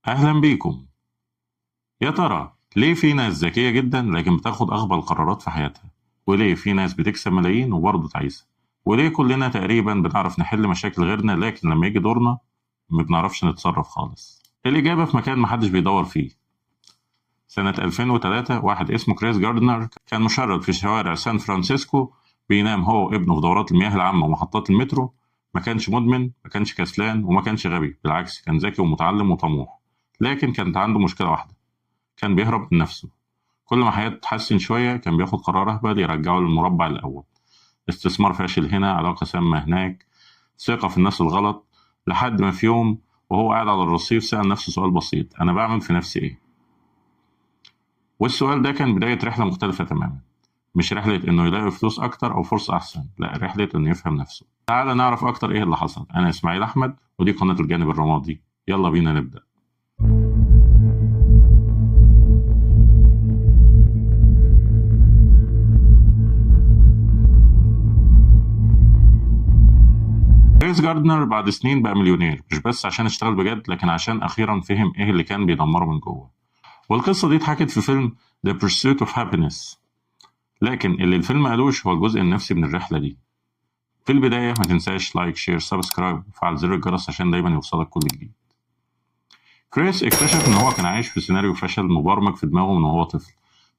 أهلا بيكم. يا ترى ليه في ناس ذكية جدا لكن بتاخد أغبى القرارات في حياتها؟ وليه في ناس بتكسب ملايين وبرضه تعيسة؟ وليه كلنا تقريبا بنعرف نحل مشاكل غيرنا لكن لما يجي دورنا ما بنعرفش نتصرف خالص؟ الإجابة في مكان محدش بيدور فيه. سنة 2003 واحد اسمه كريس جاردنر كان مشرد في شوارع سان فرانسيسكو، بينام هو وابنه في دورات المياه العامة ومحطات المترو. ما كانش مدمن، ما كانش كسلان، وما كانش غبي، بالعكس كان ذكي ومتعلم وطموح. لكن كانت عنده مشكلة واحدة: كان بيهرب من نفسه. كل ما حياته تتحسن شوية كان بياخد قرار أهبل يرجعه للمربع الأول. استثمار فاشل هنا، علاقة سامة هناك، ثقة في الناس الغلط. لحد ما في يوم وهو قاعد على الرصيف سأل نفسه سؤال بسيط: أنا بعمل في نفسي إيه؟ والسؤال ده كان بداية رحلة مختلفة تماما. مش رحلة إنه يلاقي فلوس أكتر أو فرصة أحسن، لا، رحلة إنه يفهم نفسه. تعال نعرف أكتر إيه اللي حصل. أنا إسماعيل أحمد ودي قناة الجانب الرمادي. يلا بينا نبدأ. كريس جاردنر بعد سنين بقى مليونير، مش بس عشان اشتغل بجد لكن عشان أخيرا فهم إيه اللي كان بيدمره من جوه. والقصة دي اتحكت في فيلم The Pursuit of Happiness، لكن اللي الفيلم قالوش هو الجزء النفسي من الرحلة دي. في البداية ما تنساش لايك شير سبسكرايب وفعل زر الجرس عشان دايما يوصلك كل جديد. كريس اكتشف إن هو كان عايش في سيناريو فشل مبرمج في دماغه من وهو طفل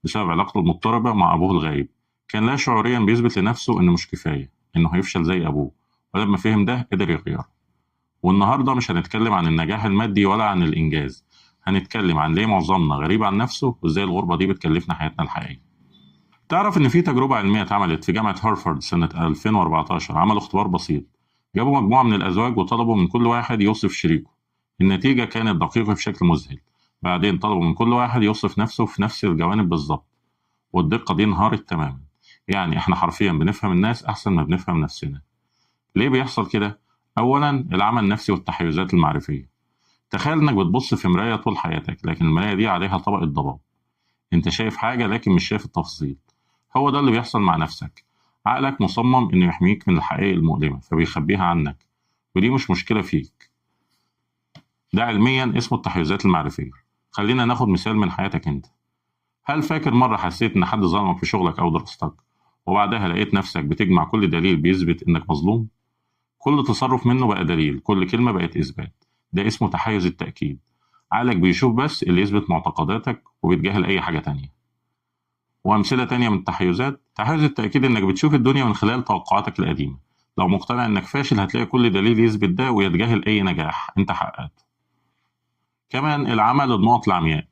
بسبب علاقته المضطربة مع أبوه الغايب. كان لا شعوريا بيثبت لنفسه إنه مش كفاية، إنه هيفشل زي أبوه، ولما فهم ده قدر يغيره. والنهاردة مش هنتكلم عن النجاح المادي ولا عن الإنجاز، هنتكلم عن ليه معظمنا غريب عن نفسه وإزاي الغربة دي بتكلفنا حياتنا الحقيقية. تعرف إن في تجربة علمية اتعملت في جامعة هارفارد سنة 2014؟ عملوا اختبار بسيط، جابوا مجموعة من الأزواج وطلبوا من كل واحد يوصف شريكه. النتيجة كانت دقيقة بشكل مذهل. بعدين طلبوا من كل واحد يوصف نفسه في نفس الجوانب بالظبط، والدقة دي انهارت تماما. يعني احنا حرفيا بنفهم الناس أحسن ما بنفهم نفسنا. ليه بيحصل كده؟ أولا العمل النفسي والتحيزات المعرفية. تخيل إنك بتبص في مراية طول حياتك لكن المراية دي عليها طبقة ضباب. أنت شايف حاجة لكن مش شايف التفاصيل. هو ده اللي بيحصل مع نفسك. عقلك مصمم إنه يحميك من الحقائق المؤلمة فبيخبيها عنك، ودي مش مشكلة فيك. ده علميا اسمه التحيزات المعرفية. خلينا ناخد مثال من حياتك أنت. هل فاكر مرة حسيت إن حد ظلمك في شغلك أو دراستك، وبعدها لقيت نفسك بتجمع كل دليل بيثبت إنك مظلوم؟ كل تصرف منه بقى دليل، كل كلمة بقت إثبات. ده اسمه تحيز التأكيد. عقلك بيشوف بس اللي يثبت معتقداتك وبيتجاهل أي حاجة تانية. وأمثلة تانية من التحيزات: تحيز التأكيد إنك بتشوف الدنيا من خلال توقعاتك القديمة. لو مقتنع إنك فاشل هتلاقي كل دليل يثبت ده ويتجاهل أي نجاح أنت حققته. كمان العمى للنقط العمياء.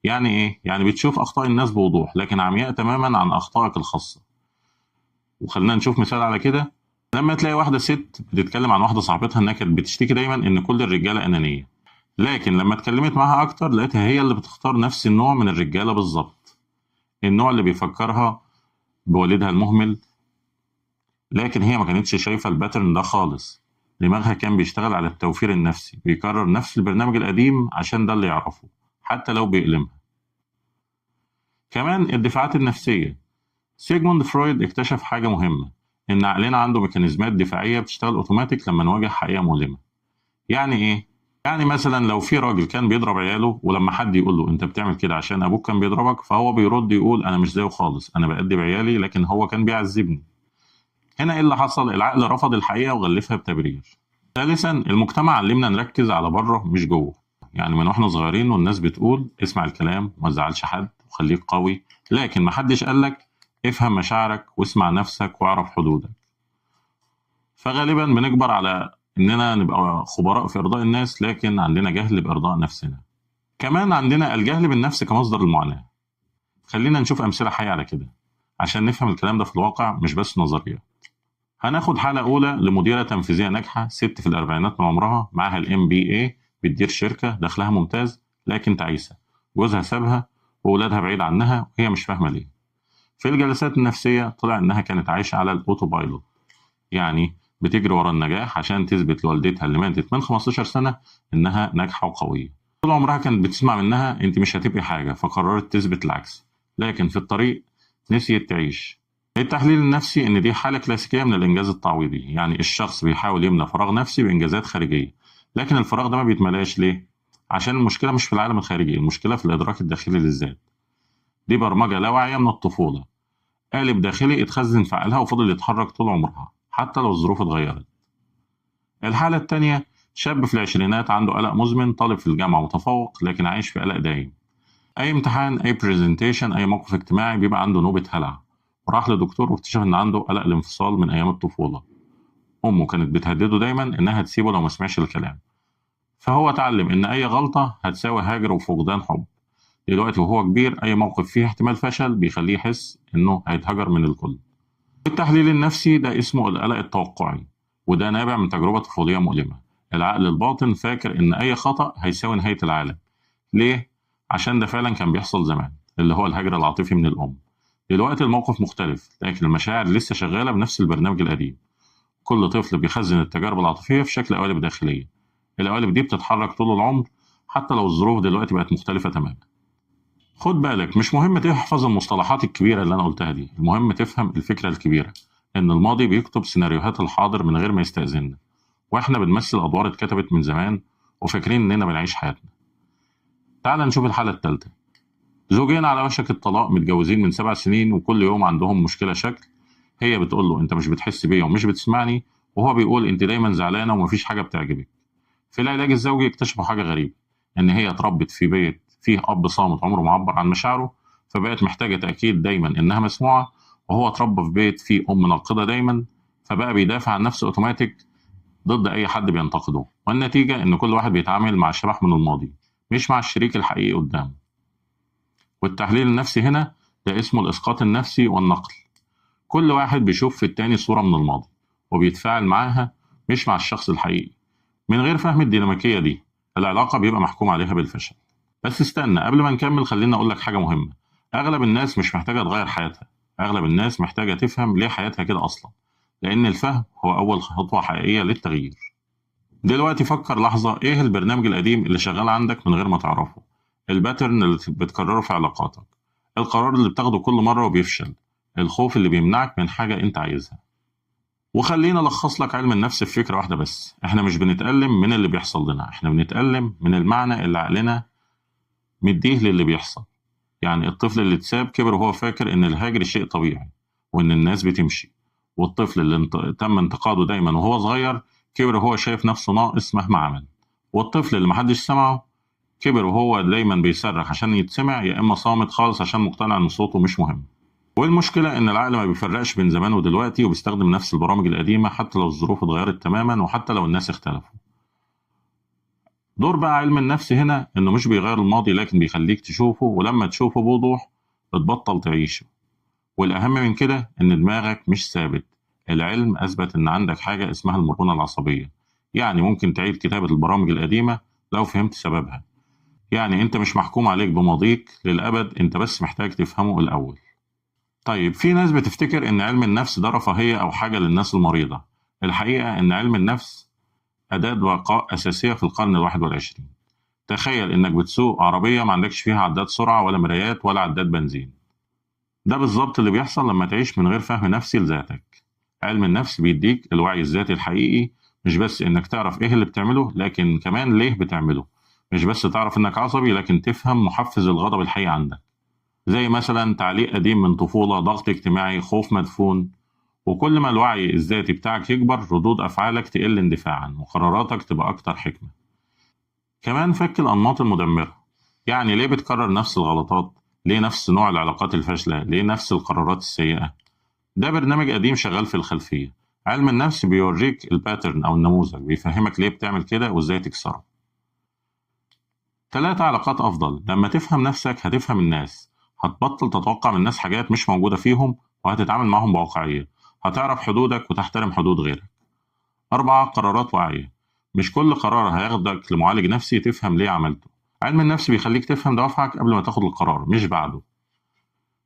يعني إيه؟ يعني بتشوف أخطاء الناس بوضوح لكن عمياء تماما عن أخطائك الخاصة. وخلينا نشوف مثال على كده. لما تلاقي واحدة ست بتتكلم عن واحدة صاحبتها إنها كانت بتشتكي دايما إن كل الرجالة أنانية، لكن لما اتكلمت معاها أكتر لقيتها هي اللي بتختار نفس النوع من الرجالة بالظبط. النوع اللي بيفكرها بوالدها المهمل، لكن هي ما كانتش شايفة الباترن ده خالص. دماغها كان بيشتغل على التوفير النفسي، بيكرر نفس البرنامج القديم عشان ده اللي يعرفه حتى لو بيألمها. كمان الدفاعات النفسية. سيجموند فرويد اكتشف حاجة مهمة: إن عقلنا عنده ميكانيزمات دفاعية بتشتغل أوتوماتيك لما نواجه حقيقة مؤلمة. يعني إيه؟ يعني مثلا لو في راجل كان بيضرب عياله ولما حد يقول له أنت بتعمل كده عشان أبوك كان بيضربك، فهو بيرد يقول أنا مش زيه خالص، أنا بأدب عيالي لكن هو كان بيعذبني. هنا إيه اللي حصل؟ العقل رفض الحقيقة وغلفها بتبرير. ثالثا المجتمع علمنا نركز على بره مش جوه. يعني من واحنا صغيرين والناس بتقول اسمع الكلام وما تزعلش حد وخليك قوي، لكن محدش قالك افهم مشاعرك واسمع نفسك واعرف حدودك. فغالبا بنكبر على إننا نبقى خبراء في إرضاء الناس لكن عندنا جهل بإرضاء نفسنا. كمان عندنا الجهل بالنفس كمصدر المعاناة. خلينا نشوف أمثلة حية على كده عشان نفهم الكلام ده في الواقع مش بس نظرية. هناخد حالة أولى لمديرة تنفيذية ناجحة، ست في الأربعينات من عمرها، معاها MBA، بتدير شركة دخلها ممتاز لكن تعيسة. جوزها سابها وولادها بعيد عنها وهي مش فاهمة ليه. في الجلسات النفسية طلع إنها كانت عايشة على الأوتو بايلوت، يعني بتجري ورا النجاح عشان تثبت لوالدتها اللي ماتت من 15 سنة إنها ناجحة وقوية. طول عمرها كانت بتسمع منها أنت مش هتبقي حاجة، فقررت تثبت العكس، لكن في الطريق نسيت تعيش. التحليل النفسي إن دي حالة كلاسيكية من الإنجاز التعويضي، يعني الشخص بيحاول يملى فراغ نفسي بإنجازات خارجية، لكن الفراغ ده ما بيتملاش ليه؟ عشان المشكلة مش في العالم الخارجي، المشكلة في الإدراك الداخلي للذات. دي برمجة لا واعية من الطفولة، قالب داخلي اتخزن في عقلها وفضل يتحرك طول عمرها حتى لو الظروف اتغيرت. الحالة التانية شاب في العشرينات عنده قلق مزمن، طالب في الجامعة متفوق لكن عايش في قلق دايم. أي امتحان، أي برزنتيشن، أي موقف اجتماعي بيبقى عنده نوبة هلع، وراح لدكتور واكتشف إن عنده قلق الانفصال من أيام الطفولة. أمه كانت بتهدده دايما إنها تسيبه لو ما سمعش الكلام، فهو اتعلم إن أي غلطة هتساوي هجر وفقدان حب. دلوقتي وهو كبير أي موقف فيه احتمال فشل بيخليه يحس إنه هيتهجر من الكل. التحليل النفسي ده اسمه القلق التوقعي، وده نابع من تجربة طفولية مؤلمة. العقل الباطن فاكر إن أي خطأ هيساوي نهاية العالم. ليه؟ عشان ده فعلا كان بيحصل زمان، اللي هو الهجر العاطفي من الأم. دلوقتي الموقف مختلف، لكن المشاعر لسه شغالة بنفس البرنامج القديم. كل طفل بيخزن التجارب العاطفية في شكل قوالب داخلية. القوالب دي بتتحرك طول العمر حتى لو الظروف دلوقتي بقت مختلفة تماما. خد بالك، مش مهم تحفظ المصطلحات الكبيرة اللي أنا قلتها دي، المهم تفهم الفكرة الكبيرة، إن الماضي بيكتب سيناريوهات الحاضر من غير ما يستأذننا، وإحنا بنمثل أدوار اتكتبت من زمان وفاكرين إننا بنعيش حياتنا. تعال نشوف الحالة التالتة. زوجين على وشك الطلاق، متجوزين من 7 سنين وكل يوم عندهم مشكلة شكل. هي بتقول له أنت مش بتحس بيا ومش بتسمعني، وهو بيقول أنت دايما زعلانة ومفيش حاجة بتعجبك. في العلاج الزوجي اكتشفوا حاجة غريبة، إن هي اتربت في بيت فيه أب صامت عمره ما عبر عن مشاعره، فبقت محتاجة تأكيد دايما إنها مسموعة. وهو اتربى في بيت فيه أم ناقدة دايما، فبقى بيدافع عن نفسه أوتوماتيك ضد أي حد بينتقده. والنتيجة إن كل واحد بيتعامل مع شبح من الماضي، مش مع الشريك الحقيقي قدامه. والتحليل النفسي هنا ده اسمه الإسقاط النفسي والنقل. كل واحد بيشوف في التاني صورة من الماضي وبيتفاعل معاها، مش مع الشخص الحقيقي. من غير فهم الديناميكية دي العلاقة بيبقى محكوم عليها بالفشل. بس استنى، قبل ما نكمل خلينا أقول لك حاجة مهمة. أغلب الناس مش محتاجة تغير حياتها، أغلب الناس محتاجة تفهم ليه حياتها كده أصلا، لأن الفهم هو أول خطوة حقيقية للتغيير. دلوقتي فكر لحظة، إيه البرنامج القديم اللي شغال عندك من غير ما تعرفه؟ الباترن اللي بتكرره في علاقاتك، القرار اللي بتاخده كل مرة وبيفشل، الخوف اللي بيمنعك من حاجة أنت عايزها. وخلينا ألخص لك علم النفس في فكرة واحدة بس، إحنا مش بنتألم من اللي بيحصل لنا، إحنا بنتألم من المعنى اللي عقلنا مديه للي بيحصل. يعني الطفل اللي اتساب كبر وهو فاكر إن الهجر شيء طبيعي وإن الناس بتمشي، والطفل اللي تم انتقاده دايما وهو صغير كبر وهو شايف نفسه ناقص مهما عمل، والطفل اللي محدش سمعه كبر وهو دايما بيصرخ عشان يتسمع، يا إما صامت خالص عشان مقتنع إن صوته مش مهم. والمشكلة إن العقل ما بيفرقش بين زمان ودلوقتي، وبيستخدم نفس البرامج القديمة حتى لو الظروف اتغيرت تماما وحتى لو الناس اختلفوا. دور بقى علم النفس هنا إنه مش بيغير الماضي، لكن بيخليك تشوفه، ولما تشوفه بوضوح بتبطل تعيشه. والأهم من كده إن دماغك مش ثابت. العلم أثبت إن عندك حاجة اسمها المرونة العصبية، يعني ممكن تعيد كتابة البرامج القديمة لو فهمت سببها. يعني أنت مش محكوم عليك بماضيك للأبد، أنت بس محتاج تفهمه الأول. طيب، في ناس بتفتكر إن علم النفس ده رفاهية أو حاجة للناس المريضة. الحقيقة إن علم النفس أداة بقاء أساسية في القرن ال21. تخيل إنك بتسوق عربية ما عندكش فيها عداد سرعة ولا مرايات ولا عداد بنزين. ده بالظبط اللي بيحصل لما تعيش من غير فهم نفسي لذاتك. علم النفس بيديك الوعي الذاتي الحقيقي، مش بس إنك تعرف إيه اللي بتعمله، لكن كمان ليه بتعمله. مش بس تعرف إنك عصبي، لكن تفهم محفز الغضب الحقيقي عندك، زي مثلا تعليق قديم من طفولة، ضغط اجتماعي، خوف مدفون. وكل ما الوعي الذاتي بتاعك يكبر ردود أفعالك تقل اندفاعا وقراراتك تبقى أكتر حكمة. كمان فك الأنماط المدمرة، يعني ليه بتكرر نفس الغلطات؟ ليه نفس نوع العلاقات الفاشلة؟ ليه نفس القرارات السيئة؟ ده برنامج قديم شغال في الخلفية. علم النفس بيوريك الباترن أو النموذج، بيفهمك ليه بتعمل كده وإزاي تكسره. 3. علاقات أفضل. لما تفهم نفسك هتفهم الناس، هتبطل تتوقع من الناس حاجات مش موجودة فيهم، وهتتعامل معهم بواقعية. هتعرف حدودك وتحترم حدود غيرك. 4. قرارات واعية. مش كل قرار هياخدك لمعالج نفسي تفهم ليه عملته. علم النفس بيخليك تفهم دوافعك قبل ما تاخد القرار مش بعده.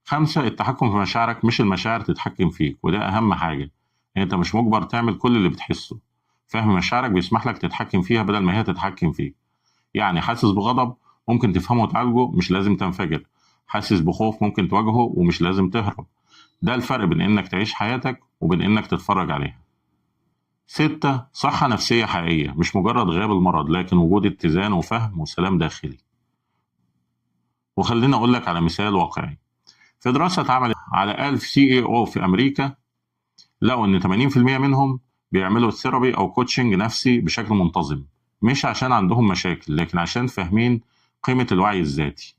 5. التحكم في مشاعرك، مش المشاعر تتحكم فيك، وده أهم حاجة. أنت مش مجبر تعمل كل اللي بتحسه. فهم مشاعرك بيسمح لك تتحكم فيها بدل ما هي تتحكم فيك. يعني حاسس بغضب ممكن تفهمه وتعالجه، مش لازم تنفجر. حاسس بخوف ممكن تواجهه ومش لازم تهرب. ده الفرق بين إنك تعيش حياتك وبين إنك تتفرج عليها. 6. صحة نفسية حقيقية، مش مجرد غياب المرض لكن وجود اتزان وفهم وسلام داخلي. وخليني أقول لك على مثال واقعي. في دراسة اتعملت على 1000 CEO في أمريكا، لقوا إن 80% منهم بيعملوا ثيرابي أو كوتشنج نفسي بشكل منتظم، مش عشان عندهم مشاكل لكن عشان فاهمين قيمة الوعي الذاتي.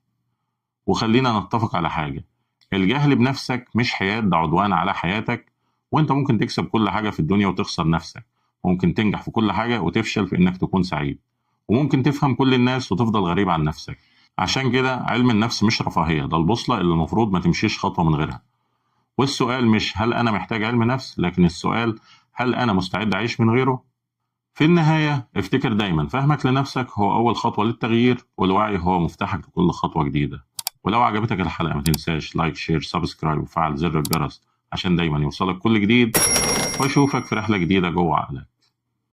وخلينا نتفق على حاجة، الجهل بنفسك مش حياد، ده عدوان على حياتك. وانت ممكن تكسب كل حاجة في الدنيا وتخسر نفسك، ممكن تنجح في كل حاجة وتفشل في انك تكون سعيد، وممكن تفهم كل الناس وتفضل غريب عن نفسك. عشان كده علم النفس مش رفاهية، ده البوصلة اللي المفروض ما تمشيش خطوة من غيرها. والسؤال مش هل أنا محتاج علم نفس، لكن السؤال هل أنا مستعد أعيش من غيره؟ في النهاية افتكر دايما، فهمك لنفسك هو أول خطوة للتغيير، والوعي هو مفتاحك لكل خطوة جديدة. ولو عجبتك الحلقة ما تنساش لايك شير سبسكرايب وفعل زر الجرس عشان دايما يوصلك كل جديد، واشوفك في رحلة جديدة جوه عقلك.